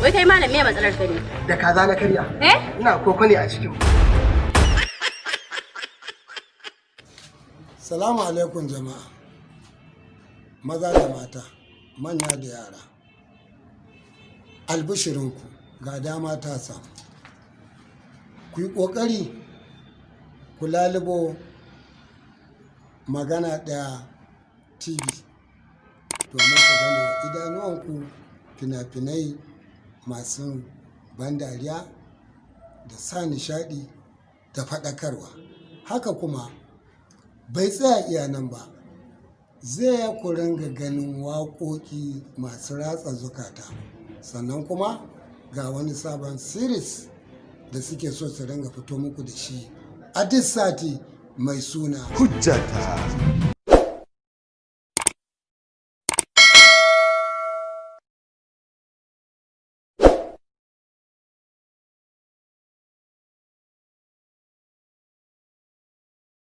Wai kai malam me matsalar ka ne? Da kaza na karya. Ina koko ne a cikin. Salamu alaikum jama'a. Maza da mata, manya da yara. Albishirinku ga dama ta samu. Ku yi ƙoƙari ku lalubo Magana Ɗaya TV domin ku gane wa idanuwanku fina-finai masu ban dariya da sa nishaɗi da faɗakarwa. Haka kuma bai tsaya iya nan ba, zai ku ringa ganin waƙoƙi masu ratsa zukata, sannan kuma ga wani sabon series da suke so su ringa fito muku da shi a duk sati mai suna Hujjata.